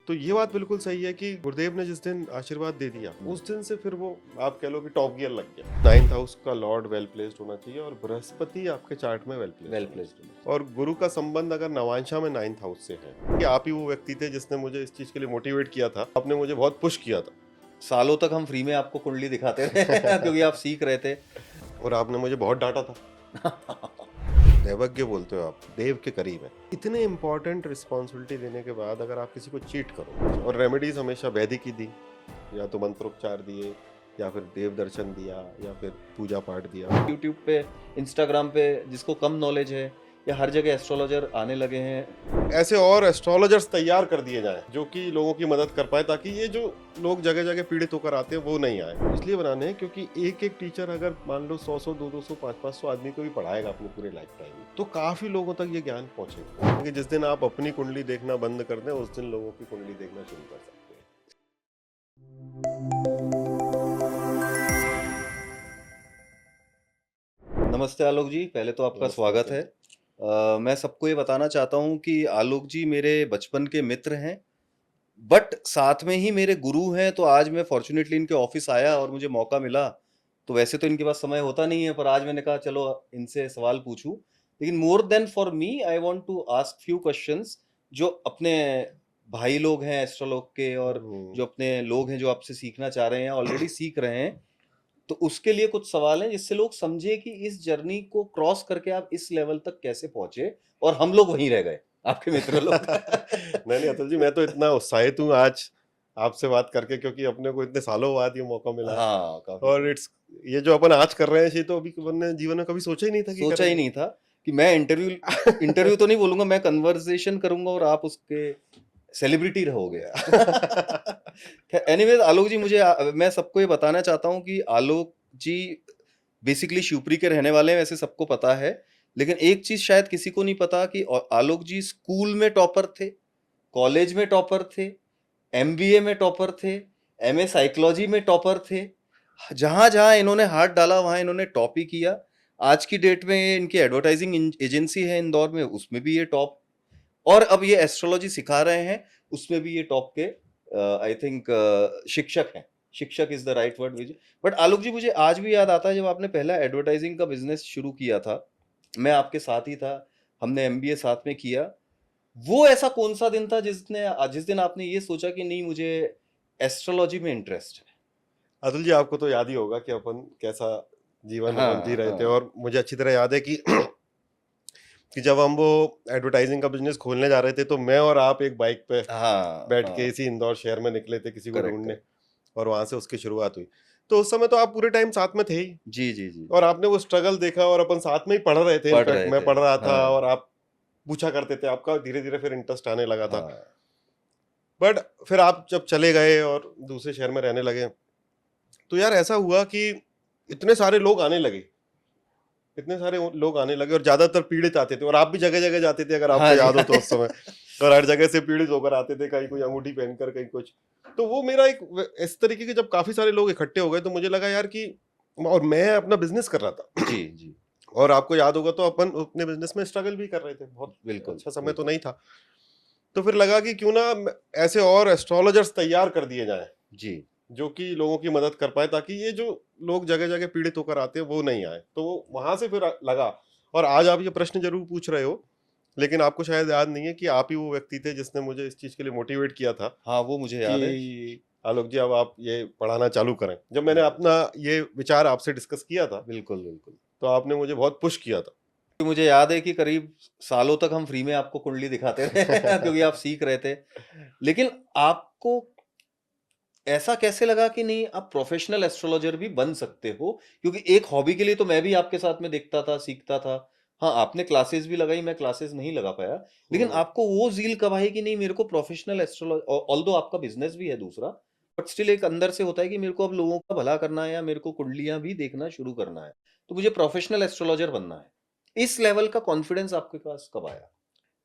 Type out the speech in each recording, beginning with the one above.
तो ये बात बिल्कुल सही है कि गुरुदेव ने जिस दिन आशीर्वाद दे दिया उस दिन से फिर वो आप कह लो कि टॉप गियर लग गया। 9th हाउस का लॉर्ड वेल प्लेस्ड होना चाहिए और बृहस्पति आपके चार्ट में वेल वेल प्लेस्ड प्लेस्ड। और गुरु का संबंध अगर नवांशा में 9th हाउस से है कि आप ही वो व्यक्ति थे जिसने मुझे इस चीज के लिए मोटिवेट किया था, आपने मुझे बहुत पुश किया था सालों तक हम फ्री में आपको कुंडली दिखाते थे क्योंकि आप सीख रहे थे। और आपने मुझे बहुत डांटा था। दैवज्ञ बोलते हो आप, देव के करीब है। इतने इंपॉर्टेंट रिस्पॉन्सिबिलिटी देने के बाद अगर आप किसी को चीट करो, और रेमेडीज हमेशा वैदिक ही दी, या तो मंत्रोपचार दिए या फिर देव दर्शन दिया या फिर पूजा पाठ दिया। यूट्यूब पे, इंस्टाग्राम पे जिसको कम नॉलेज है या हर जगह एस्ट्रोलॉजर आने लगे हैं। ऐसे और एस्ट्रोलॉजर्स तैयार कर दिए जाएं जो कि लोगों की मदद कर पाए, ताकि ये जो लोग जगह जगह पीड़ित होकर आते हैं वो नहीं आए। इसलिए बनाने हैं क्योंकि एक एक टीचर अगर मान लो 100 200 500 आदमी को भी पढ़ाएगा अपने पूरे लाइफ टाइम में, तो काफी लोगों तक ये ज्ञान पहुंचेगा। क्योंकि जिस दिन आप अपनी कुंडली देखना बंद कर दें उस दिन लोगों की कुंडली देखना शुरू कर सकते हैं। नमस्ते आलोक जी, पहले तो आपका नमस्ते स्वागत अतुल है। जी। मैं सबको ये बताना चाहता हूँ कि आलोक जी मेरे बचपन के मित्र हैं, बट साथ में ही मेरे गुरु हैं। तो आज मैं फॉर्चुनेटली इनके ऑफिस आया और मुझे मौका मिला। तो वैसे तो इनके पास समय होता नहीं है, पर आज मैंने कहा चलो इनसे सवाल पूछूं। लेकिन more than for me I want to ask few questions जो अपने भाई लोग हैं एस्ट्रोलॉग के, और जो अपने लोग हैं जो आपसे सीखना चाह रहे हैं, ऑलरेडी सीख रहे हैं। तो उसके लिए कुछ सवाल हैं जिससे लोग समझे कि इस जर्नी को क्रॉस करके आप इस लेवल तक कैसे पहुंचे और हम लोग वहीं रह गए, आपके मित्र लोग। नहीं नहीं अतुल जी, मैं तो इतना उत्साहित हूँ आज आपसे बात करके, क्योंकि अपने को इतने सालों बाद ये मौका मिला है। हाँ, काफी और इट्स ये जो अपन आज कर रहे हैं ये तो अभी अपन ने जीवन में कभी सोचा ही नहीं था कि सोचा ही करेंगे। नहीं था कि मैं इंटरव्यू इंटरव्यू तो नहीं बोलूंगा, मैं कन्वर्सेशन करूंगा और आप उसके सेलिब्रिटी रहोगे। एनीवेज आलोक जी, मैं सबको ये बताना चाहता हूँ कि आलोक जी बेसिकली शिवपुरी के रहने वाले हैं, वैसे सबको पता है। लेकिन एक चीज शायद किसी को नहीं पता कि आलोक जी स्कूल में टॉपर थे, कॉलेज में टॉपर थे, एमबीए में टॉपर थे, एमए साइकोलॉजी में टॉपर थे। जहां जहां इन्होंने हाथ डाला वहां इन्होंने टॉप ही किया। आज की डेट में ये इनकी एडवर्टाइजिंग एजेंसी है इंदौर में, उसमें भी ये टॉप। और अब ये एस्ट्रोलॉजी सिखा रहे हैं, उसमें भी ये टॉप के आई थिंक शिक्षक हैं। Shikshak is the right word. But Alok ji, मुझे आज भी याद आता है जब आपने पहला एडवर्टाइजिंग का बिजनेस शुरू किया था, मैं आपके साथ ही था, हमने एमबीए साथ में किया। वो ऐसा कौन सा दिन था जिस दिन आपने ये सोचा कि नहीं, मुझे एस्ट्रोलॉजी में इंटरेस्ट है? अतुल जी, आपको तो याद ही होगा कि अपन कैसा जीवन अपन जी हाँ, रहे थे, हाँ, और मुझे अच्छी तरह याद है कि कि जब हम वो एडवर्टाइजिंग का बिजनेस खोलने जा रहे थे तो मैं और आप एक बाइक पे हाँ, बैठ के हाँ, इसी इंदौर शहर में निकले थे किसी को करेक्ट, ढूंढने, करेक्ट। और वहां से उसकी शुरुआत हुई। तो उस समय तो आप पूरे टाइम साथ में थे ही, जी, जी, जी, और आपने वो स्ट्रगल देखा, और अपन साथ में ही पढ़ रहे थे। पढ़ इनफैक्ट रहे मैं थे। पढ़ रहा था हाँ, और आप पूछा करते थे, आपका धीरे धीरे फिर इंटरेस्ट आने लगा था। हाँ, बट फिर आप जब चले गए और दूसरे शहर में रहने लगे, तो यार ऐसा हुआ कि इतने सारे लोग आने लगे, इतने सारे लोग आने लगे, और ज्यादातर पीड़ित आते थे, और आप भी जगह जगह जाते थे अगर आपको हाँ जी। याद हो तो उस समय। और हर जगह से पीड़ित होकर आते थे, कहीं कोई अंगूठी पहनकर, कहीं कुछ। तो वो मेरा एक इस तरीके के जब काफी सारे लोग इकट्ठे हो गए तो मुझे लगा यार कि, और मैं अपना बिजनेस कर रहा था जी, जी, और आपको याद होगा तो अपन अपने बिजनेस में स्ट्रगल भी कर रहे थे, बहुत बिल्कुल, अच्छा समय तो बिल्कुल। नहीं था। तो फिर लगा कि क्यों ना ऐसे और एस्ट्रोलॉजर्स तैयार कर दिए जाएं जी। जो कि लोगों की मदद कर पाए, ताकि ये जो लोग जगह जगह पीड़ित होकर आते हैं वो नहीं आए। तो वहां से फिर लगा, और आज आप ये प्रश्न जरूर पूछ रहे हो, लेकिन आपको शायद याद नहीं है कि आप ही वो व्यक्ति थे जिसने मुझे इस चीज के लिए मोटिवेट किया था हाँ, वो मुझे याद है। कि आलोक जी अब आप ये पढ़ाना चालू करें। जब मैंने बिल्कुल, अपना ये विचार आपसे डिस्कस किया था बिल्कुल, बिल्कुल। तो आपने मुझे बहुत पुश किया था। मुझे याद है कि करीब सालों तक हम फ्री में आपको कुंडली दिखाते थे क्योंकि आप सीख रहे थे। लेकिन आपको ऐसा कैसे लगा कि नहीं, आप प्रोफेशनल एस्ट्रोलॉजर भी बन सकते हो? क्योंकि एक हॉबी के लिए तो मैं भी आपके साथ में देखता था, सीखता था। हाँ, आपने क्लासेस भी लगाई, मैं क्लासेस नहीं लगा पाया। लेकिन हम्म। आपको वो ज़ील कब आई कि नहीं, मेरे को प्रोफेशनल ऑल्दो आपका बिज़नेस भी है दूसरा, बट स्टिल एक अंदर से होता है कि मेरे को अब लोगों का भला करना है या मेरे को कुंडलियाँ भी देखना शुरू करना है। तो मुझे प्रोफेशनल एस्ट्रोलॉजर बनना है। इस लेवल का कॉन्फिडेंस आपके पास कब आया?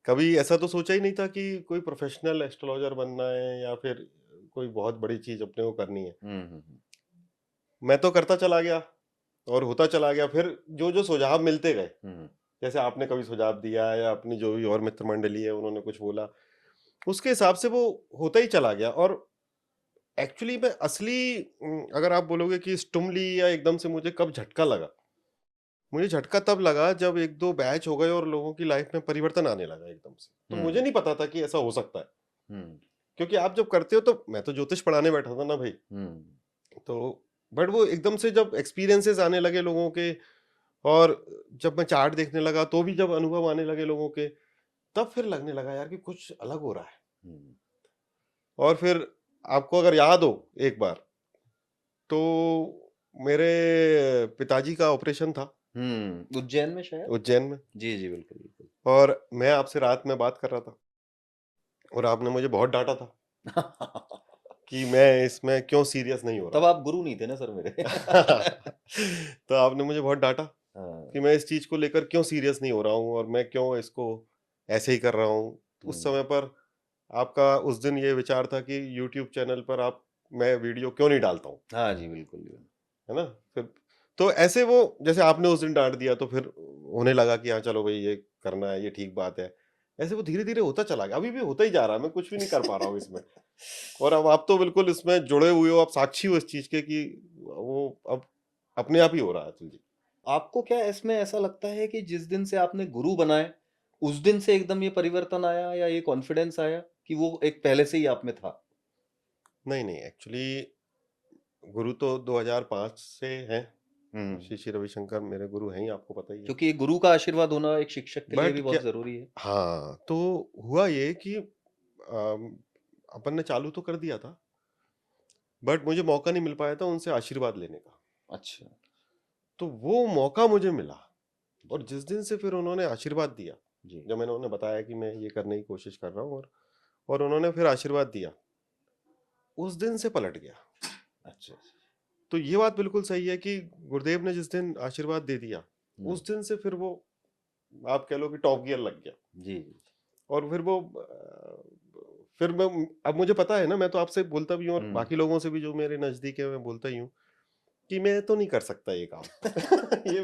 कभी ऐसा तो सोचा ही नहीं था कि कोई प्रोफेशनल एस्ट्रोलॉजर बनना है या फिर कोई बहुत बड़ी चीज अपने को करनी है। हुँ, हुँ, हुँ। मैं तो करता चला गया और होता चला गया, फिर जो जो सुझाव मिलते गए, हुँ, हुँ। जैसे आपने कभी सुझाव दिया या अपनी जो भी और मित्र मंडली है उन्होंने कुछ बोला, उसके हिसाब से वो होता ही चला गया। और एक्चुअली मैं असली अगर आप बोलोगे कि स्टुमली या एकदम से मुझे कब झटका लगा, मुझे झटका तब लगा जब 1-2 बैच हो गए और लोगों की लाइफ में परिवर्तन आने लगा एकदम से। तो मुझे नहीं पता था कि ऐसा हो सकता है। क्योंकि आप जब करते हो तो मैं तो ज्योतिष पढ़ाने बैठा था ना भाई। तो बट वो एकदम से जब एक्सपीरियंसेस आने लगे लोगों के, और जब मैं चार्ट देखने लगा तो भी जब अनुभव आने लगे लोगों के, तब फिर लगने लगा यार कि कुछ अलग हो रहा है। और फिर आपको अगर याद हो एक बार, तो मेरे पिताजी का ऑपरेशन था उज्जैन में शायद। उज्जैन में, जी जी बिल्कुल बिल्कुल। और मैं आपसे रात में बात कर रहा था और आपने मुझे बहुत डांटा था कि मैं इसमें क्यों सीरियस नहीं हो तब रहा। आप गुरु नहीं थे ना सर मेरे। तो आपने मुझे बहुत डांटा हाँ। कि मैं इस चीज को लेकर क्यों सीरियस नहीं हो रहा हूँ और मैं क्यों इसको ऐसे ही कर रहा हूँ। उस समय पर आपका उस दिन ये विचार था कि YouTube चैनल पर आप मैं वीडियो क्यों नहीं डालता हूँ, हाँ जी बिल्कुल बिल्कुल। है ना। फिर तो ऐसे वो जैसे आपने उस दिन डांट दिया तो फिर होने लगा कि हाँ चलो भाई ये करना है, ये ठीक बात है। ऐसे वो धीरे धीरे होता चला गया, अभी भी होता ही जा रहा है, मैं कुछ भी नहीं कर पा रहा हूँ इसमें। और अब आप तो बिल्कुल इसमें जुड़े हुए हो, आप साक्षी हो इस चीज के कि वो अब अपने आप ही हो रहा है अतुल जी। आपको क्या इसमें ऐसा लगता है कि जिस दिन से आपने गुरु बनाए उस दिन से एकदम ये परिवर्तन आया या ये कॉन्फिडेंस आया कि वो एक पहले से ही आप में था? नहीं नहीं, एक्चुअली गुरु तो 2005 से हैं। श्री श्री रविशंकर मेरे गुरु हैं ही, आपको पता ही है। क्योंकि एक गुरु का आशीर्वाद होना एक शिक्षक के लिए बट भी क्या, बहुत जरूरी है। हाँ तो हुआ ये कि अपन ने चालू तो कर दिया था, बट मुझे मौका नहीं मिल पाया था उनसे आशीर्वाद लेने का। अच्छा। तो वो मौका मुझे मिला, और जिस दिन से फिर उन्होंने आशीर्वाद दिया, जी। जब मैंने उन्हें बताया कि मैं ये करने की कोशिश कर रहा हूँ, और उन्होंने फिर आशीर्वाद दिया, उस दिन से पलट गया। अच्छा। तो ये बात बिल्कुल सही है कि गुरुदेव ने जिस दिन आशीर्वाद दे दिया, उस दिन से फिर वो आप कह लो कि टॉप गियर लग गया। जी। और फिर वो फिर मैं, अब मुझे पता है ना, मैं तो आपसे बोलता भी हूँ और बाकी लोगों से भी जो मेरे नजदीक है मैं बोलता ही हूँ कि मैं तो नहीं कर सकता ये काम। ये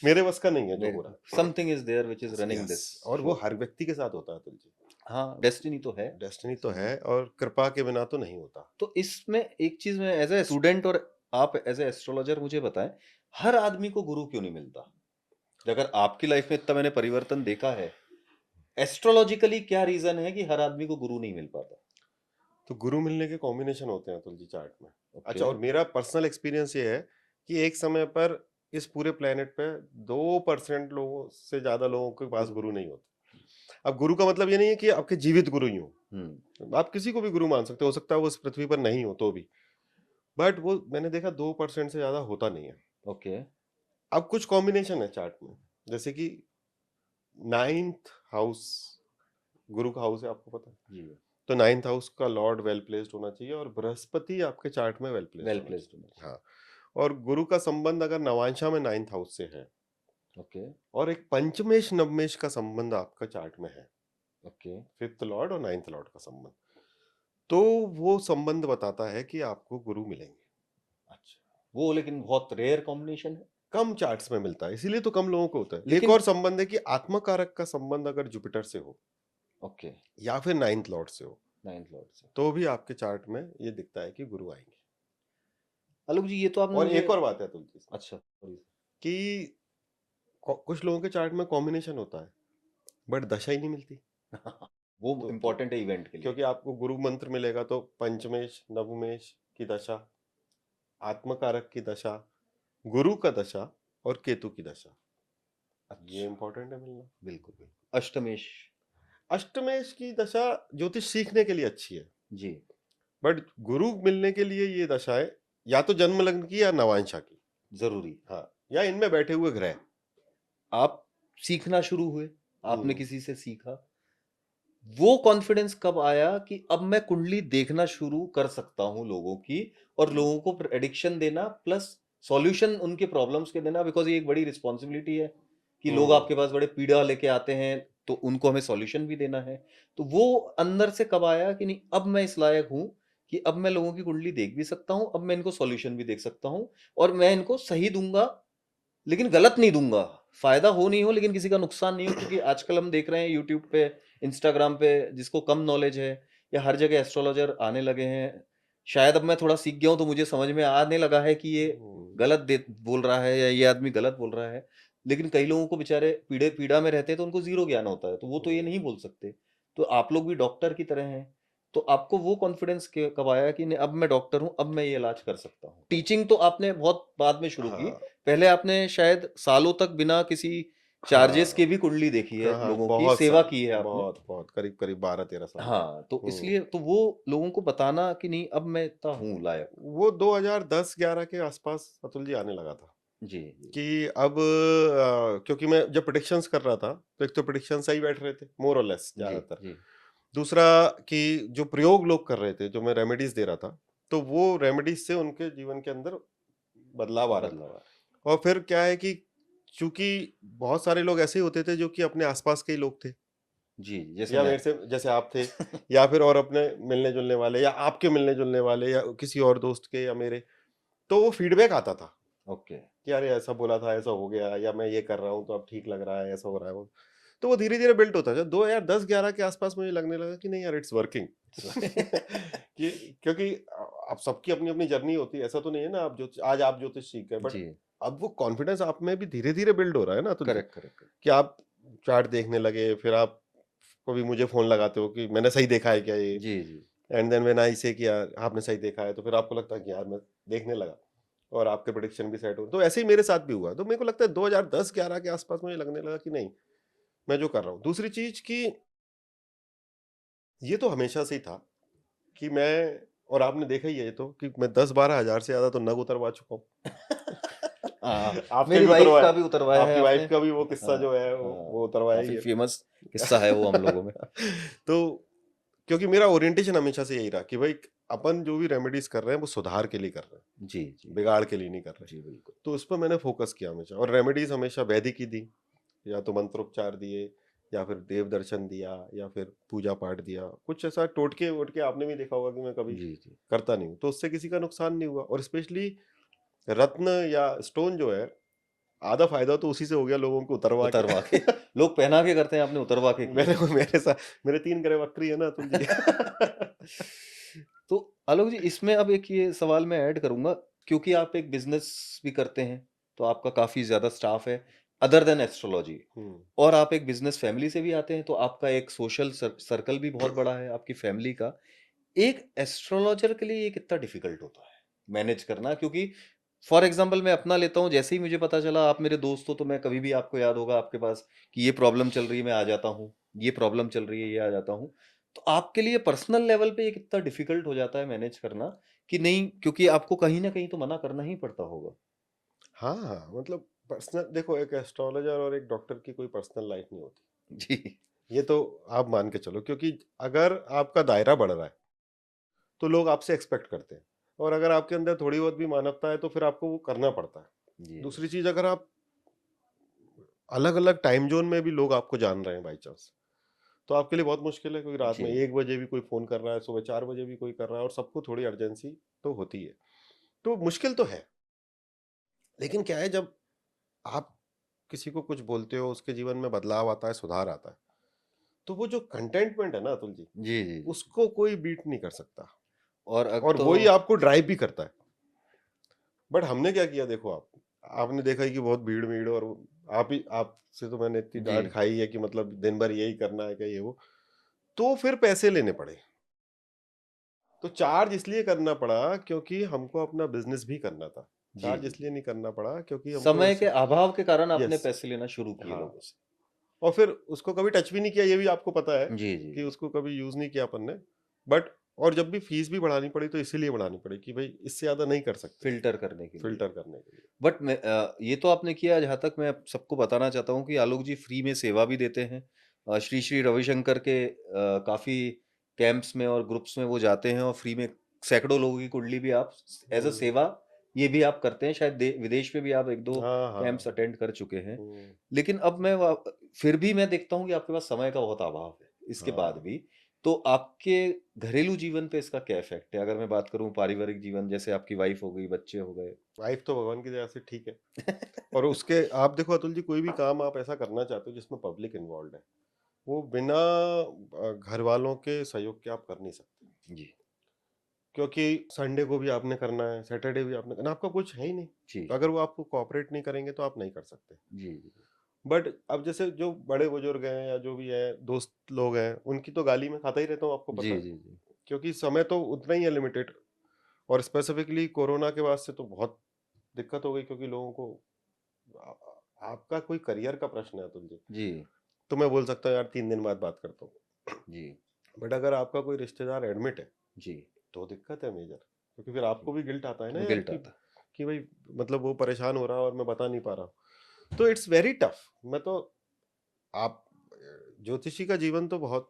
मेरे बस का नहीं है जो हो रहा है। Something is there which is running this. और वो हर व्यक्ति के साथ होता है अतुल जी। हाँ, डेस्टिनी तो है। डेस्टिनी तो है, और कृपा के बिना तो नहीं होता। तो इसमें एक चीज में एज ए स्टूडेंट और आप एज ए एस्ट्रोलॉजर मुझे बताएं, हर आदमी को गुरु क्यों नहीं मिलता? अगर आपकी लाइफ में इतना मैंने परिवर्तन देखा है, एस्ट्रोलॉजिकली क्या रीजन है कि हर आदमी को गुरु नहीं मिल पाता? तो गुरु मिलने के कॉम्बिनेशन होते हैं अतुल जी चार्ट में। Okay. अच्छा, और मेरा पर्सनल एक्सपीरियंस ये है कि एक समय पर इस पूरे प्लेनेट पे 2% लोगों से ज्यादा लोगों के पास गुरु नहीं होते। अब गुरु का मतलब ये नहीं है कि आपके जीवित गुरु ही हो, आप किसी को भी गुरु मान सकते हो सकता है वो इस पृथ्वी पर नहीं हो तो भी, बट वो मैंने देखा 2% से ज्यादा होता नहीं है। ओके। अब कुछ कॉम्बिनेशन है चार्ट में, जैसे कि 9th हाउस गुरु का हाउस है, आपको पता है जी। तो 9th हाउस का लॉर्ड वेल प्लेस्ड होना चाहिए, और बृहस्पति आपके चार्ट में वेल वेल प्लेस्ड प्लेस्ड होना चाहिए। हाँ, और गुरु का संबंध अगर नवांशा में 9th हाउस से है, ओके। और एक पंचमेश नवमेश का संबंध आपका चार्ट में है, ओके। 5th लॉर्ड और 9th लॉर्ड का संबंध, तो वो संबंध बताता है कि आपको गुरु मिलेंगे। अच्छा, वो लेकिन बहुत रेयर कॉम्बिनेशन है। कम चार्ट्स में मिलता है, इसीलिए तो कम लोगों को होता है। एक लेकिन और संबंध है कि आत्मकारक का संबंध अगर जुपिटर से हो ओके, या फिर 9th लॉर्ड से हो, 9th लॉर्ड से, तो भी आपके चार्ट में ये दिखता है कि गुरु आएंगे। आलोक जी ये तो आपने और मुझे एक और बात है तुलसी, अच्छा कि कुछ लोगों के चार्ट में कॉम्बिनेशन होता है बट दशा ही नहीं मिलती। वो तो इम्पोर्टेंट है इवेंट के लिए। क्योंकि आपको गुरु मंत्र मिलेगा तो पंचमेश नवमेश की दशा, आत्मकारक की दशा, गुरु का दशा और केतु की दशा, ये इंपॉर्टेंट है मिलना। बिल्कुल बिल्कुल। अष्टमेश, अष्टमेश की दशा ज्योतिष सीखने के लिए अच्छी है जी, बट गुरु मिलने के लिए ये दशा है या तो जन्म लग्न की या नवांशा की, जरूरी। हाँ, या इनमें बैठे हुए ग्रह। आप सीखना शुरू हुए, आपने किसी से सीखा, वो कॉन्फिडेंस कब आया कि अब मैं कुंडली देखना शुरू कर सकता हूं लोगों की, और लोगों को प्रेडिक्शन देना प्लस सॉल्यूशन उनके प्रॉब्लम्स के देना? बिकॉज ये एक बड़ी रिस्पॉन्सिबिलिटी है कि लोग आपके पास बड़े पीड़ा लेके आते हैं, तो उनको हमें सॉल्यूशन भी देना है। तो वो अंदर से कब आया कि नहीं अब मैं इस लायक हूं कि अब मैं लोगों की कुंडली देख भी सकता हूं, अब मैं इनको सॉल्यूशन भी देख सकता हूं, और मैं इनको सही दूंगा लेकिन गलत नहीं दूंगा? फायदा हो नहीं हो लेकिन किसी का नुकसान नहीं हो, क्योंकि आजकल हम देख रहे हैं यूट्यूब पे, इंस्टाग्राम पे, जिसको कम नॉलेज है या हर जगह एस्ट्रोलॉजर आने लगे हैं। शायद अब मैं थोड़ा सीख गया हूँ तो मुझे समझ में आने लगा है कि ये गलत बोल रहा है या ये आदमी गलत बोल रहा है। लेकिन कई लोगों को बेचारे पीड़ा में रहते हैं तो उनको जीरो ज्ञान होता है, तो वो तो ये नहीं बोल सकते। तो आप लोग भी डॉक्टर की तरह हैं, तो आपको वो कॉन्फिडेंस कब आया कि नहीं अब मैं डॉक्टर हूँ, अब मैं ये इलाज कर सकता हूँ? टीचिंग तो आपने बहुत बाद में शुरू की, हाँ पहले आपने शायद सालों तक बिना किसी चार्जेस के हाँ भी कुंडली देखी है, हाँ, लोगों की बहुत सेवा साल, की है आपने। बहुत बहुत करीब करीब 12-13 साल तक। हाँ, तो इसलिए तो वो लोगों को बताना कि नहीं अब मैं इतना हूँ लायक। वो 2010-11 के आसपास अतुल जी आने लगा था जी, जी। कि अब क्योंकि मैं जब प्रिडिक्शंस कर रहा था तो एक तो प्रिडिक्शन सही बैठ रहे थे मोर और लेस जी, ज्यादातर। जी। दूसरा कि जो प्रयोग लोग कर रहे थे, जो मैं रेमेडीज दे रहा था, तो वो रेमेडीज से उनके जीवन के अंदर बदलाव आ रहा था। बदलाव आ और फिर क्या है कि चूंकि बहुत सारे लोग ऐसे ही होते थे जो कि अपने आसपास के ही लोग थे, जी, जैसे या मैं। मेरे से जैसे आप थे, या फिर और अपने मिलने जुलने वाले, या आपके मिलने जुलने वाले, या किसी और दोस्त के या मेरे, तो वो फीडबैक आता था ओके। कि यार ये ऐसा बोला था, ऐसा हो गया, या मैं ये कर रहा हूँ तो अब ठीक लग रहा है, ऐसा हो रहा है वो। तो वो धीरे धीरे बिल्ट होता है। 2010-11 के आसपास मुझे लगने लगा कि नहीं यार, इट्स वर्किंग। कि क्योंकि अब सबकी अपनी अपनी जर्नी होती है, ऐसा तो नहीं है ना आप जो आज आप ज्योतिष सीख गए, बट जी, अब वो कॉन्फिडेंस आप में भी धीरे धीरे बिल्ड हो रहा है ना Atul ji, correct, correct, correct. कि आप चार्ट देखने लगे, फिर आप कभी मुझे फोन लगाते हो कि मैंने सही देखा है क्या ये, जी, जी। एंड देन व्हेन आई से कि यार आपने सही देखा है, तो फिर आपको लगता है कि यार मैं देखने लगा और आपके प्रेडिक्शन भी सेट हो। तो ऐसे ही मेरे साथ भी हुआ। तो मेरे को लगता है 2010-11 के आसपास मुझे लगने लगा कि नहीं, मैं जो कर रहा हूँ। दूसरी चीज कि ये तो हमेशा से ही था कि मैं, और आपने देखा ही है ये तो, कि मैं 10-12 हज़ार से ज्यादा तो नग उतरवा चुका हूँ। हाँ, आपके मेरी भी वाइफ उतरवाए, का भी उतरवाया है आपकी आपने। वाइफ का भी वो किस्सा हाँ, जो है वो हाँ, उतरवाया ही काफ़ी है। फ़ेमस किस्सा है वो हम लोगों में। तो क्योंकि मेरा ओरिएंटेशन हमेशा से यही रहा कि भाई अपन जो भी रेमेडीज कर रहे हैं वो सुधार के लिए कर रहे हैं, जी, जी। बिगाड़ के लिए नहीं कर रहे। जी, बिल्कुल। तो उस पर मैंने फोकस किया हमेशा, और रेमेडीज हमेशा वैदिक ही दी, या तो मंत्रोपचार दिए, या फिर देव दर्शन दिया, या फिर पूजा पाठ दिया। कुछ ऐसा टोटके वोटके आपने भी देखा होगा कि मैं कभी जी, जी। करता नहीं हूँ, तो उससे किसी का नुकसान नहीं हुआ। और स्पेशली रत्न या स्टोन जो है, आधा फायदा तो उसी से हो गया लोगों को उतरवा के। उतरवा के लोग पहना के करते हैं, आपने उतरवा के किया। मेरे साथ मेरे 3 ग्रह वक्री है ना अतुल जी। तो आलोक जी, इसमें अब एक ये सवाल मैं ऐड करूंगा, क्योंकि आप एक बिजनेस भी करते हैं, तो आपका काफी ज्यादा स्टाफ है अदर देन एस्ट्रोलॉजी, हम्म, और आप एक बिजनेस फैमिली से भी आते हैं, तो आपका एक सोशल सर्कल भी बहुत बड़ा है आपकी फैमिली का। एक एस्ट्रोलॉजर के लिए ये कितना डिफिकल्ट होता है मैनेज करना? क्योंकि फॉर एग्जाम्पल मैं अपना लेता हूँ, जैसे ही मुझे पता चला आप मेरे दोस्त हो, तो मैं कभी भी, आपको याद होगा आपके पास, कि ये प्रॉब्लम चल रही है मैं आ जाता हूँ, ये प्रॉब्लम चल रही है ये आ जाता हूँ। तो आपके लिए पर्सनल लेवल पे ये कितना डिफिकल्ट हो जाता है मैनेज करना, कि नहीं, क्योंकि आपको कहीं ना कहीं तो मना करना ही पड़ता होगा। हाँ हाँ, मतलब पर्सनल देखो, एक एस्ट्रोलॉजर और एक डॉक्टर की कोई पर्सनल लाइफ नहीं होती, जी, ये तो आप मान के चलो। क्योंकि अगर आपका दायरा बढ़ रहा है तो लोग आपसे एक्सपेक्ट करते हैं, और अगर आपके अंदर थोड़ी बहुत भी मानवता है तो फिर आपको वो करना पड़ता है। जी, दूसरी चीज, अगर आप अलग अलग टाइम जोन में भी लोग आपको जान रहे हैं बाई चांस, तो आपके लिए बहुत मुश्किल है, क्योंकि रात जी, में 1 बजे भी कोई फोन कर रहा है, सुबह 4 बजे भी कोई कर रहा है, और सबको थोड़ी अर्जेंसी तो होती है। तो मुश्किल तो है। लेकिन क्या है, जब आप किसी को कुछ बोलते हो, उसके जीवन में बदलाव आता है, सुधार आता है, तो वो जो कंटेंटमेंट है ना अतुल जी, जी, जी, जी। उसको कोई बीट नहीं कर सकता। और अब और तो वही आपको ड्राइव भी करता है। बट हमने क्या किया, देखो आपने देखा ही कि बहुत भीड़ भीड़, और आपसे तो मैंने इतनी जी, डांट खाई है कि मतलब दिन भर यही करना है क्या, ये वो। तो फिर पैसे लेने पड़े। तो चार्ज इसलिए करना पड़ा क्योंकि हमको अपना बिजनेस भी करना था। जी, चार्ज जी, इसलिए नहीं करना पड़ा क्योंकि हमको समय के अभाव के कारण आपने यस, पैसे लेना शुरू किए हाँ। लोगों से। और फिर उसको कभी टच भी नहीं किया, ये भी आपको पता है जी, जी, कि जी। उसको कभी यूज नहीं किया अपन ने। बट और जब भी फीस भी बढ़ानी पड़ी तो इसीलिए बढ़ानी पड़ी कि भाई इससे ज्यादा नहीं कर सकते, फ़िल्टर करने के लिए। फिल्टर करने के लिए। बट ये तो आपने किया, जहाँ तक मैं सबको बताना चाहता हूँ कि आलोक जी फ्री में सेवा भी देते हैं। श्री श्री रविशंकर के काफ़ी कैंप्स में और ग्रुप्स में वो जाते हैं, और फ्री में सैकड़ों लोगों की कुंडली भी आप एज़ अ हम्म, सेवा ये भी आप करते हैं। शायद विदेश में भी आप 1-2 हाँ कैंप्स हाँ। अटेंड कर चुके हैं। हम्म, लेकिन अब मैं फिर भी मैं देखता हूँ कि आपके पास समय का बहुत अभाव है, इसके बाद हाँ भी। तो आपके घरेलू जीवन पे इसका क्या इफेक्ट है? अगर मैं बात करूँ पारिवारिक जीवन, जैसे आपकी वाइफ हो गई, बच्चे हो गए। वाइफ तो भगवान की दया से ठीक है। और उसके आप देखो अतुल जी, कोई भी काम आप ऐसा करना चाहते हो जिसमें पब्लिक इन्वॉल्व है, वो बिना घर वालों के सहयोग के आप कर नहीं सकते। जी, क्योंकि संडे को भी आपने करना है, सैटरडे भी आपने करना, आपका कुछ है ही नहीं। जी, तो अगर वो आपको कोऑपरेट नहीं करेंगे तो आप नहीं कर सकते। जी, जी, बट अब जैसे जो बड़े बुजुर्ग हैं या जो भी है दोस्त लोग हैं, उनकी तो गाली मैं खाता ही रहता हूँ, आपको जी, पता है। जी, जी, क्योंकि समय तो उतना ही है लिमिटेड। और स्पेसिफिकली कोरोना के बाद से तो बहुत दिक्कत हो गई, क्योंकि लोगों को आपका कोई करियर का प्रश्न है अतुल जी, जी, तो मैं बोल सकता हूँ यार 3 दिन बाद बात करता हूँ। जी, बट अगर आपका कोई रिश्तेदार एडमिट है जी, तो दिक्कत है मेजर। क्योंकि फिर आपको भी गिल्ट आता है ना यार, गिल्ट आता। कि भाई मतलब वो परेशान हो रहा है और मैं बता नहीं पा रहा। तो इट्स वेरी टफ। मैं तो आप ज्योतिषी का जीवन तो बहुत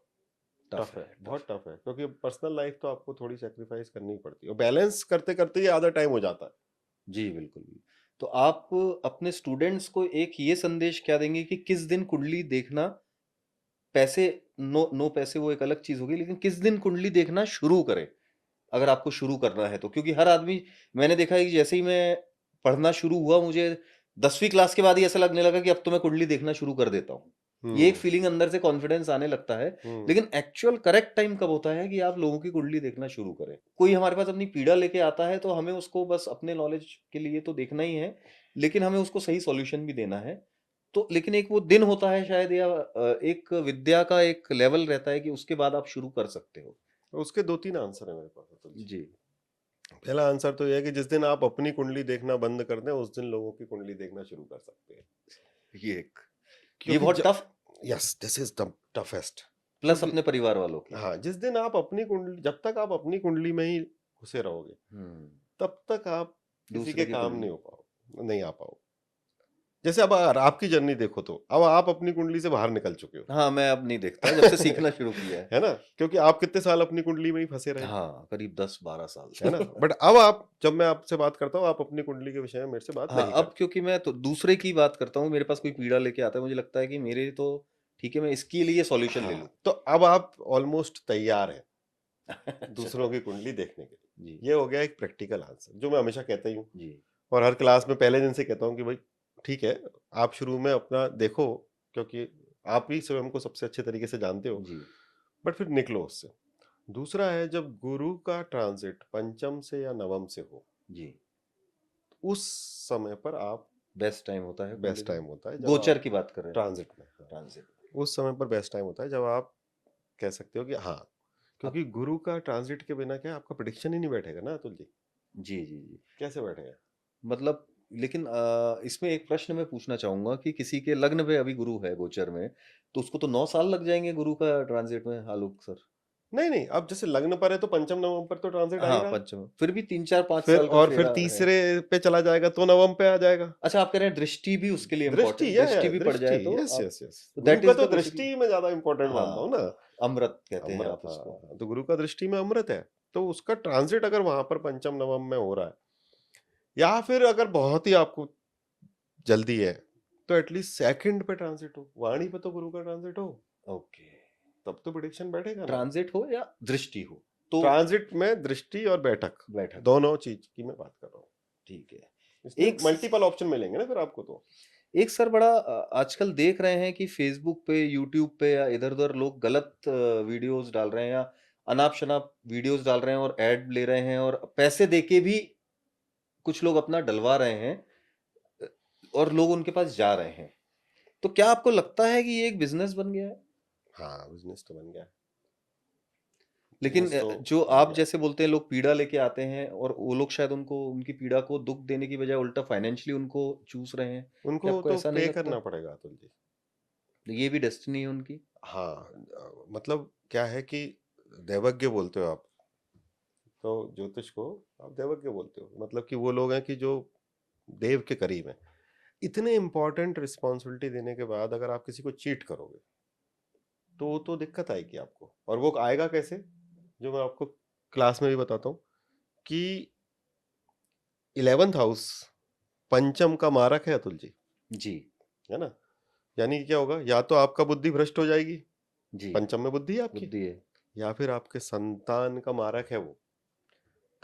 टफ टफ है, है, टफ बहुत टफ है, क्योंकि पर्सनल लाइफ तो आपको थोड़ी सेक्रीफाइस करनी पड़ती है, और बैलेंस करते करते ही आधा टाइम हो जाता है। जी, बिल्कुल भी। तो आप अपने स्टूडेंट्स को एक ये संदेश क्या देंगे कि किस दिन कुंडली देखना, पैसे, नो नो पैसे वो एक अलग चीज़ होगी, लेकिन किस दिन कुंडली देखना शुरू करें? अगर आपको शुरू करना है तो। क्योंकि हर आदमी, मैंने देखा है कि जैसे ही मैं पढ़ना शुरू हुआ, मुझे 10वीं क्लास के बाद ही ऐसा लगने लगा कि अब तो मैं कुंडली देखना शुरू कर देता हूँ। ये एक हम्म। फीलिंग अंदर से कॉन्फिडेंस आने लगता है। हम्म। लेकिन एक्चुअल करेक्ट टाइम कब होता है कि आप लोगों की कुंडली देखना शुरू करें? कोई हमारे पास अपनी पीड़ा लेके आता है तो हमें उसको बस अपने नॉलेज के लिए तो देखना ही है, लेकिन हमें उसको सही सॉल्यूशन भी देना है। तो लेकिन एक वो दिन होता है शायद, या एक विद्या का एक लेवल रहता है कि उसके बाद आप शुरू कर सकते हो। तो उसके 2-3 आंसर है मेरे पास अतुल जी। जी, पहला आंसर तो यह है कि जिस दिन आप अपनी कुंडली देखना बंद कर दें, उस दिन लोगों की कुंडली देखना शुरू कर सकते हैं। ये एक, ये क्योंकि बहुत tough, yes, this is the toughest. Plus क्योंकि अपने परिवार वालों की। हाँ, जिस दिन आप अपनी कुंडली, जब तक आप अपनी कुंडली में ही घुसे रहोगे, हुँ, तब तक आप किसी के दूसरे की काम नहीं कुंडली। हो पाओ, नहीं आ पाओ। जैसे अब अगर आपकी जर्नी देखो, तो अब आप अपनी कुंडली से बाहर निकल चुके हो। हाँ, मैं अब नहीं देखता जब से सीखना शुरू किया है। है ना? क्योंकि आप कितने साल अपनी कुंडली में ही फंसे रहे, हाँ, करीब 10-12 साल। है ना? बट अब आप, जब मैं आपसे बात करता हूँ, आप अपनी कुंडली के विषय में मेरे से बात हाँ, नहीं अब करते। क्योंकि मैं तो दूसरे की बात करता हूँ, मेरे पास कोई पीड़ा लेके आता है, मुझे लगता है कि मेरे तो ठीक है, मैं इसके लिए सॉल्यूशन ले लूँ। हाँ, तो अब आप ऑलमोस्ट तैयार हैं दूसरों अच्छा, की कुंडली देखने के लिए। जी, ये हो गया एक प्रैक्टिकल आंसर, जो मैं हमेशा कहता ही हूँ, जी, और हर क्लास में पहले दिन से कहता हूँ कि भाई ठीक है, आप शुरू में अपना देखो, क्योंकि आप ही स्वयं को सबसे अच्छे तरीके से जानते हो, जी, बट फिर निकलो उससे। दूसरा है, जब गुरु का ट्रांजिट पंचम से या नवम से हो, जी। उस समय पर आप, बेस्ट टाइम होता है कुंडली बेस्ट का? टाइम होता है जब गोचर आप की बात कर रहे हैं, ट्रांजिट में, हाँ, ट्रांज़िट। उस समय पर बेस्ट टाइम होता है जब आप कह सकते हो कि हाँ, अब क्योंकि गुरु का ट्रांजिट के बिना क्या है, आपका प्रिडिक्शन ही नहीं बैठेगा ना अतुल जी। जी, जी, जी। कैसे बैठेगा? मतलब, लेकिन इसमें एक प्रश्न मैं पूछना चाहूँगा कि किसी के लग्न पे अभी गुरु है गोचर में, तो उसको तो 9 साल लग जाएँगे गुरु का ट्रांज़िट में, आलोक सर? नहीं नहीं, अब जैसे लग्न पर है तो पंचम नवम पर तो ट्रांजिट आ ही हाँ, रहा है। पंचम, फिर भी 3-4-5 फिर साल का और फिर फेरा है। तीसरे पे चला जाएगा तो नवम पे आ जाएगा। अच्छा, आप कह रहे हैं दृष्टि भी उसके लिए दृष्टि, इम्पोर्टेंट, या दृष्टि भी पड़ दृष्टि, जाए तो यस आप, यस यस, तो गुरु दैट का इज़ तो द बेसिकली, दृष्टि में ज्यादा इंपॉर्टेंट मानता हूँ ना। हाँ, अमृत कहते हैं अमृत, आप हाँ उसको। हाँ, तो गुरु का दृष्टि में अमृत है, तो उसका ट्रांजिट अगर वहां पर पंचम नवम में हो रहा है, या फिर अगर बहुत ही आपको जल्दी है, तो एटलीस्ट सेकंड पे ट्रांजिट हो, वाणी पे तो गुरु का ट्रांजिट हो, ओके, तब तो प्रिडिक्शन बैठेगा ना। ट्रांज़िट हो या दृष्टि हो, तो ट्रांजिट में दृष्टि और बैठक, बैठक हो, दोनों चीज की मैं बात कर रहा हूँ। ठीक है। इसमें एक मल्टीपल ऑप्शन मिलेंगे ना फिर आपको तो। एक सर बड़ा आजकल देख रहे हैं कि फ़ेसबुक पे, यूट्यूब पे या इधर-उधर लोग गलत वीडियोज़ डाल रहे हैं, या अनाप-शनाप वीडियोज़ डाल रहे हैं और ऐड ले रहे हैं, और पैसे देके भी कुछ लोग अपना डलवा रहे हैं, अ, और लोग उनके पास जा रहे हैं। तो क्या आपको लगता है कि ये एक बिज़नेस बन गया है? हाँ, बिजनेस तो बन गया, लेकिन बिजनेस तो जो बन आप गया। जैसे बोलते हैं लोग पीड़ा लेके आते हैं, और वो लोग शायद उनको, उनकी पीड़ा को दुःख देने की बजाय उल्टा फाइनेंशियली उनको चूस रहे हैं। उनको क्या आपको तो ऐसा नहीं पे लगता? करना पड़ेगा अतुल जी। तो ये भी डेस्टिनी है उनकी? हाँ, मतलब क्या है कि दैवज्ञ बोलते हो आप, तो ज्योतिष को आप दैवज्ञ बोलते हो, मतलब कि वो लोग हैं कि जो देव के करीब हैं। इतने इंपॉर्टेंट रिस्पॉन्सिबिलिटी देने के बाद अगर आप किसी को चीट करोगे, तो दिक्कत आएगी आपको, और वो आएगा कैसे, जो मैं आपको क्लास में भी बताता हूँ, कि 11th हाउस पंचम का मारक है अतुल जी, जी, है ना? यानी कि क्या होगा, या तो आपका बुद्धि भ्रष्ट हो जाएगी, जी, पंचम में बुद्धि है आपकी, बुद्धि है। या फिर आपके संतान का मारक है वो,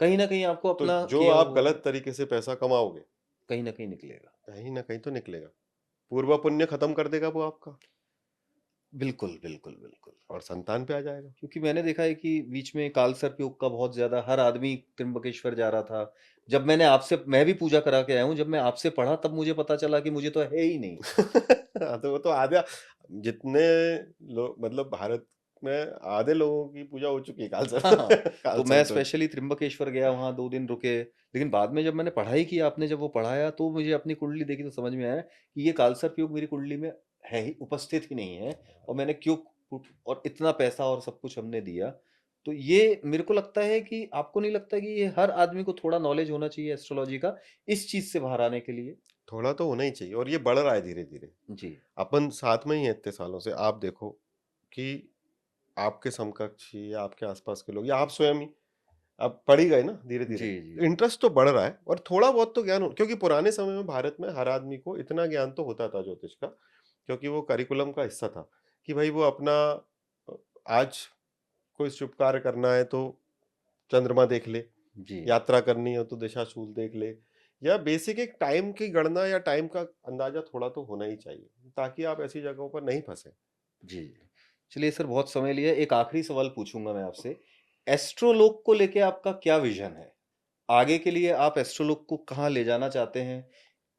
कहीं न कहीं आपको तो अपना जो किया आप हुआ गलत तरीके से पैसा कमाओगे, कहीं न कहीं निकलेगा। कहीं न कहीं तो निकलेगा। पूर्व पुण्य खत्म कर देगा वो आपका बिल्कुल, बिल्कुल, बिल्कुल। और संतान पे आ जाएगा। क्योंकि मैंने देखा है कि बीच में कालसर्प योग का बहुत ज़्यादा हर आदमी त्र्यंबकेश्वर जा रहा था। जब मैं भी पूजा करा के आया हूँ, जब मैं आपसे पढ़ा तब मुझे पता चला कि मुझे तो है ही नहीं। हाँ, तो वो तो आधा जितने लोग मतलब भारत में आधे लोगों की पूजा हो चुकी है काल हाँ, हाँ। सर्प तो काल मैं सर्प स्पेशली त्र्यंबकेश्वर गया, वहाँ 2 दिन रुके। लेकिन बाद में जब मैंने पढ़ाई की, आपने जब वो पढ़ाया तो मुझे अपनी कुंडली देखी तो समझ में आया कि ये कालसर्प योग मेरी कुंडली में है ही, उपस्थित ही नहीं है। और मैंने क्यों और इतना पैसा और सब कुछ हमने दिया। तो ये मेरे को लगता है कि आपको नहीं लगता कि ये हर आदमी को थोड़ा नॉलेज होना चाहिए एस्ट्रोलॉजी का, इस चीज़ से बाहर आने के लिए? थोड़ा तो होना ही चाहिए और ये बढ़ रहा है धीरे-धीरे। जी, अपन साथ में ही हैं इतने सालों से। आप देखो कि आपके समकक्षी या आपके आसपास के लोग या आप स्वयं ही अब पढ़ ही गए ना धीरे-धीरे। जी, जी। इंटरेस्ट तो बढ़ रहा है और थोड़ा बहुत तो ज्ञान हो क्योंकि पुराने समय में भारत में हर आदमी को इतना ज्ञान तो होता था ज्योतिष का, क्योंकि वो करिकुलम का हिस्सा था कि भाई वो अपना अ, आज कोई शुभ कार्य करना है तो चंद्रमा देख ले, जी। यात्रा करनी है तो दिशाशूल देख ले या बेसिक एक टाइम की गणना या टाइम का अंदाजा थोड़ा तो होना ही चाहिए ताकि आप ऐसी जगहों पर नहीं फंसे। जी। चलिए सर, बहुत समय लिया, एक आखिरी सवाल पूछूँगा मैं आपसे। एस्ट्रोलोग को लेके आपका क्या विज़न है? आगे के लिए आप एस्ट्रोलोग को कहाँ ले जाना चाहते हैं?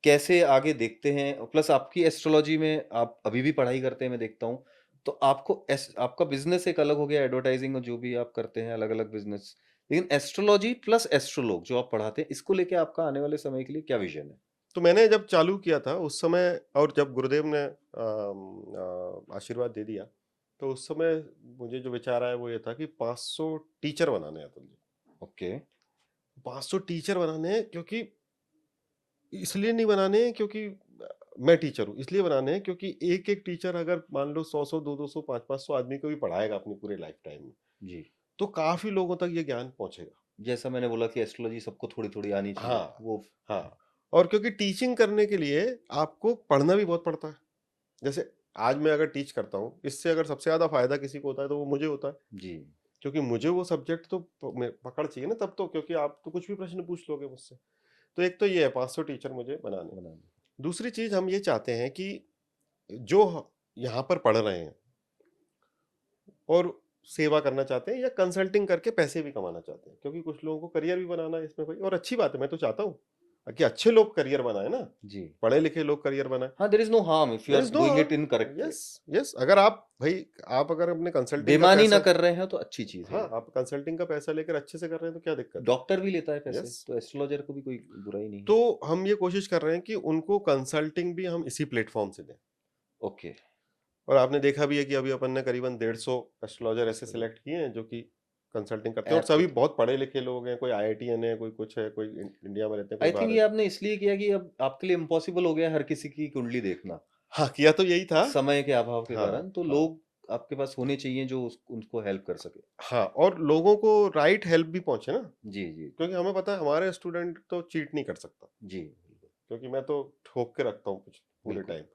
कैसे आगे देखते हैं? प्लस आपकी एस्ट्रोलॉजी में आप अभी भी पढ़ाई करते हैं मैं देखता हूँ। तो आपका बिज़नेस एक अलग हो गया, एडवर्टाइज़िंग और जो भी आप करते हैं अलग-अलग बिज़नेस। लेकिन एस्ट्रोलॉजी प्लस एस्ट्रोलोग जो आप पढ़ाते हैं, इसको लेके आपका आने वाले समय के लिए क्या विज़न है? तो मैंने जब चालू किया था उस समय और जब गुरुदेव ने आशीर्वाद दे दिया तो उस समय मुझे जो विचार आया वो ये था कि 500 टीचर बनाने हैं अतुल जी। ओके। 500 टीचर बनाने हैं क्योंकि इसलिए नहीं बनाने हैं क्योंकि मैं टीचर हूँ, इसलिए बनाने हैं क्योंकि एक-एक टीचर अगर मान लो 100-100, 200-200, 500-500 आदमी को भी पढ़ाएगा अपनी पूरे लाइफ टाइम में, जी। तो काफ़ी लोगों तक ये ज्ञान पहुँचेगा। जैसा मैंने बोला कि एस्ट्रोलॉजी सबको थोड़ी-थोड़ी आनी चाहिए। हाँ, वो हाँ। और क्योंकि टीचिंग करने के लिए आपको पढ़ना भी बहुत पड़ता है। जैसे आज मैं अगर टीच करता हूँ, इससे अगर सबसे ज़्यादा फ़ायदा किसी को होता है तो वो मुझे होता है। जी, क्योंकि मुझे वो सब्जेक्ट तो पकड़ चाहिए ना तब तो क्योंकि आप तो कुछ भी प्रश्न पूछ लोगे मुझसे। तो एक तो ये है 500 टीचर मुझे बनाने हैं। बनाना। दूसरी चीज़ हम ये चाहते हैं कि जो यहाँ पर पढ़ रहे हैं और सेवा करना चाहते हैं या कंसल्टिंग करके पैसे भी कमाना चाहते हैं क्योंकि कुछ लोगों को करियर भी बनाना है इसमें भाई और अच्छी बात है मैं तो चाहता हूँ कि अच्छे लोग करियर बनाए ना जी। पढ़े लिखे लोग करियर बनाए हाँ, there is no harm if you there are is no doing it harm in correct way. Yes yes अगर आप भाई आप अगर अपने कंसल्टिंग का बेईमानी ना पैसा कर रहे हैं तो अच्छी चीज़ है हाँ ये। आप कंसल्टिंग का पैसा लेकर अच्छे से कर रहे हैं तो क्या दिक्कत डॉक्टर भी लेता है है पैसे, यस तो एस्ट्रोलॉजर को भी कोई बुराई नहीं तो है। हम ये कोशिश कर रहे हैं कि उनको कंसल्टिंग भी हम इसी प्लेटफॉर्म से दें ओके। और आपने देखा भी है कि अभी अपन ने करीबन 150 एस्ट्रोलॉजर ऐसे एस्ट्रोलॉजर सिलेक्ट किए हैं जो कि कंसल्टिंग करते हैं और सभी एब्सोल्यूटली। बहुत पढ़े लिखे लोग हैं कोई आईआईटीएन है कोई कुछ है कोई इंडिया में रहते हैं कोई आई थिंक बाहर ये है आपने इसलिए किया कि अब आपके लिए इम्पॉसिबल हो गया है हर किसी की कुंडली देखना, हाँ किया तो यही था समय के अभाव के हाँ कारण, तो हाँ लोग आपके पास होने चाहिए जो उनको हेल्प कर सके। हाँ और लोगों को राइट हेल्प भी पहुंचे ना जी, जी, जी। क्योंकि हमें पता है हमारे स्टूडेंट तो चीट नहीं कर सकता जी, बिल्कुल, क्योंकि मैं तो ठोक के रखता हूँ कुछ पूरे बिल्कुल। टाइम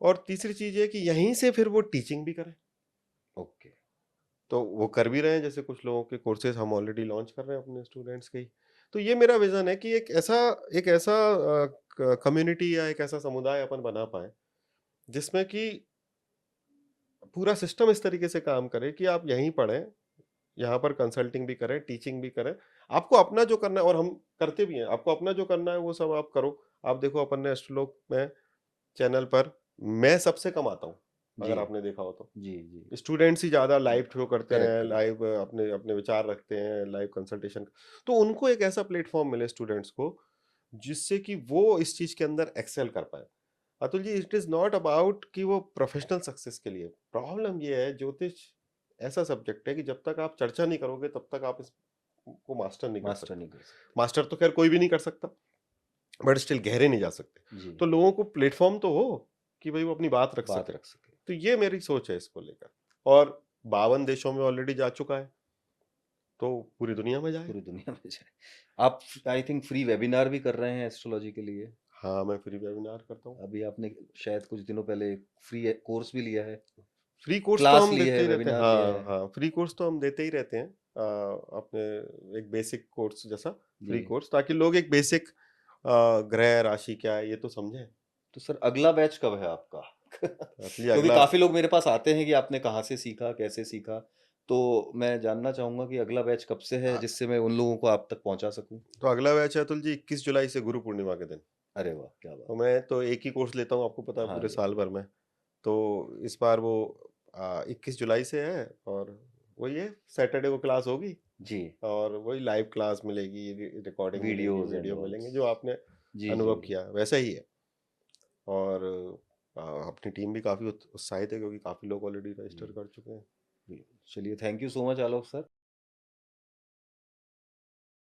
और तीसरी चीज है कि यहीं से फिर वो टीचिंग भी करें ओके। तो वो कर भी रहे हैं जैसे कुछ लोगों के कोर्सेज हम ऑलरेडी लॉन्च कर रहे हैं अपने स्टूडेंट्स के ही तो ये मेरा विजन है कि एक ऐसा कम्युनिटी या एक ऐसा समुदाय अपन बना पाए जिसमें कि पूरा सिस्टम इस तरीके से काम करे कि आप यहीं पढ़ें यहाँ पर कंसल्टिंग भी करें टीचिंग भी करें आपको अपना जो करना है और हम करते भी हैं आपको अपना जो करना है वो सब आप करो आप देखो अपन ने एस्ट्रोलॉग में चैनल पर मैं सबसे कम आता हूँ जी, अगर आपने देखा हो तो जी, जी। स्टूडेंट्स ही ज़्यादा लाइव शो करते करेक्ट, हैं, करेक्ट। लाइव अपने अपने विचार रखते हैं, लाइव कंसल्टेशन तो उनको एक ऐसा प्लेटफ़ॉर्म मिले स्टूडेंट्स को, जिससे कि वो इस चीज़ के अंदर एक्सेल कर पाएँ। Atul ji, it is not about कि वो प्रोफ़ेशनल सक्सेस के लिए, प्रॉब्लम ये है ज्योतिष ऐसा सब्जेक्ट है कि जब तक आप चर्चा नहीं करोगे तब तक आप इसको मास्टर नहीं कर मास्टर सकते। नहीं कर सकते। मास्टर तो ख़ैर कोई भी नहीं कर सकता, बट स्टिल गहरे नहीं जा सकते। जी, तो लोगों को प्लेटफ़ॉर्म तो हो कि भई वो अपनी बात रख बात सके। रख सके। तो ये मेरी सोच है इसको लेकर और 52 देशों में ऑलरेडी जा चुका है, तो पूरी दुनिया में जाए। पूरी दुनिया में जाए। आप आई थिंक फ्री वेबिनार भी कर रहे हैं एस्ट्रोलॉजी के लिए। हाँ, मैं फ्री वेबिनार करता हूँ। अभी आपने शायद कुछ दिनों पहले फ्री कोर्स भी लिया है। फ्री कोर्स तो क्लास हम ली देते है, ही रहते हैं। वेबिनार लिया हाँ है? हाँ, फ्री कोर्स तो हम देते ही रहते हैं। अपने एक बेसिक कोर्स जैसा फ्री जी। कोर्स, ताकि लोग एक बेसिक ग्रह राशि क्या है ये तो समझें। तो सर अगला बैच कब है आपका? इसलिए क्योंकि अगला काफ़ी लोग मेरे पास आते हैं कि आपने कहाँ से सीखा, कैसे सीखा? तो मैं जानना चाहूँगा कि अगला बैच कब से है, अ, जिससे मैं उन लोगों को आप तक पहुँचा सकूँ? तो अगला बैच है अतुल जी 21 जुलाई से, गुरु पूर्णिमा के दिन। अरे वाह! क्या बात तो है। मैं तो एक ही कोर्स लेता हूँ, आपको पता है, हाँ पूरे जी, हाँ साल जी। भर में। तो इस बार वो 21 जुलाई से है, और वही है, सैटरडे को क्लास होगी, जी, और वही लाइव क्लास मिलेगी, रिकॉर्डिंग मिलेगी, वीडियोज़ एंड वीडियो मिलेंगे, ऑल्स। जो आपने जी, जी, अनुभव जी। किया वैसा ही है। और अपनी टीम भी काफ़ी उत्साहित है, क्योंकि काफ़ी लोग ऑलरेडी जी, रजिस्टर कर चुके हैं। जी। चलिए thank you so much Alok sir.